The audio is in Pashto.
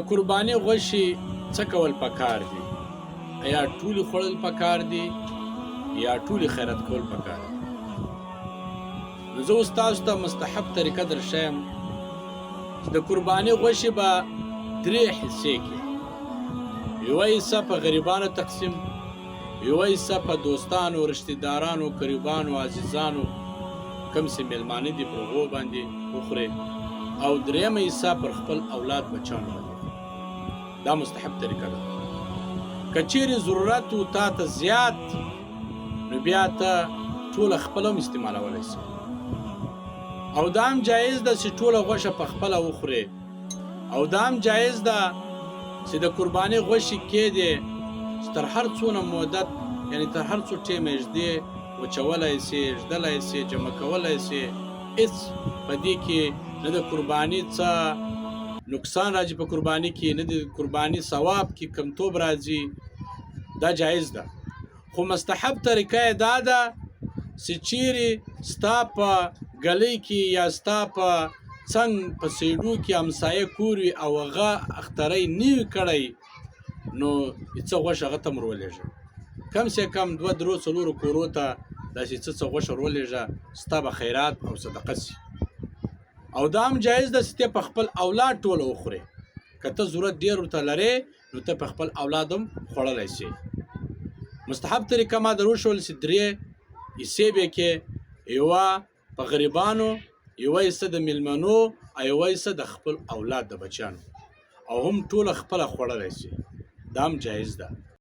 قرباني غوښې څه کول پکار دي؟ ایا ټولې خوړل پکار دي یا ټولې خیرات کول پکار دي؟ نو زه اوس تاسو ته مستحب طریقه درښیم چې د قرباني غوښې به 3 حصې کې یوه حصه په غریبانو تقسیم، یوه حصه په دوستانو، رشتهدارانو، قریبانو، عزیزانو کوم چې میلمانه دي پر هغو باندې وخورې، او درېیمه حصه پر خپل اولاد بچیانو باندې. دا مستحب طریقه ده. که چیرې ضرورت و تا ته زیات نو بیا ته ټوله خپله هم استعمالولی شي، او دا هم جایز ده چې ټوله غوښه په خپله وخورې، او دا هم جایز ده چې د قرباني غوښې کېدې چې تر هر څونه مدت، یعنی تر هر څو ټیمه ږدې وچولی شي، ږدلی شي، جمع کولی شي، هېڅ په دې کې نه د قرباني څه نقصان راځي، په قرباني کې نه د قرباني ثواب کې کمتوب راځي. دا جایز ده. خو مستحب طریقه یې دا ده چې چیرې ستا په ګلۍ کې یا ستا په څنګ په سیډو کې همسایه کور وي او هغه اختری نه وي کړی، نو څه غوښه هغه ته م ورولېږه، کم سے کم 2 3 4 کورو ته داسې څه غوښه ورولېږه، ستا به خیرات او صدقه سي. او دا هم جایز ده چې ته په خپل اولاد ټوله وخورې. که ته ضرورت ډېر ورته لرې نو ته په خپل اولاد هم خوړلی شي. مستحب طریقه ما در وښول چې 3 حصې به کې، یوه په غریبانو، یوه حصه د میلمنو، او یوه حصه د خپل اولاد د بچیانو، او هم ټوله خپله خوړلی شي. دا هم جایز ده.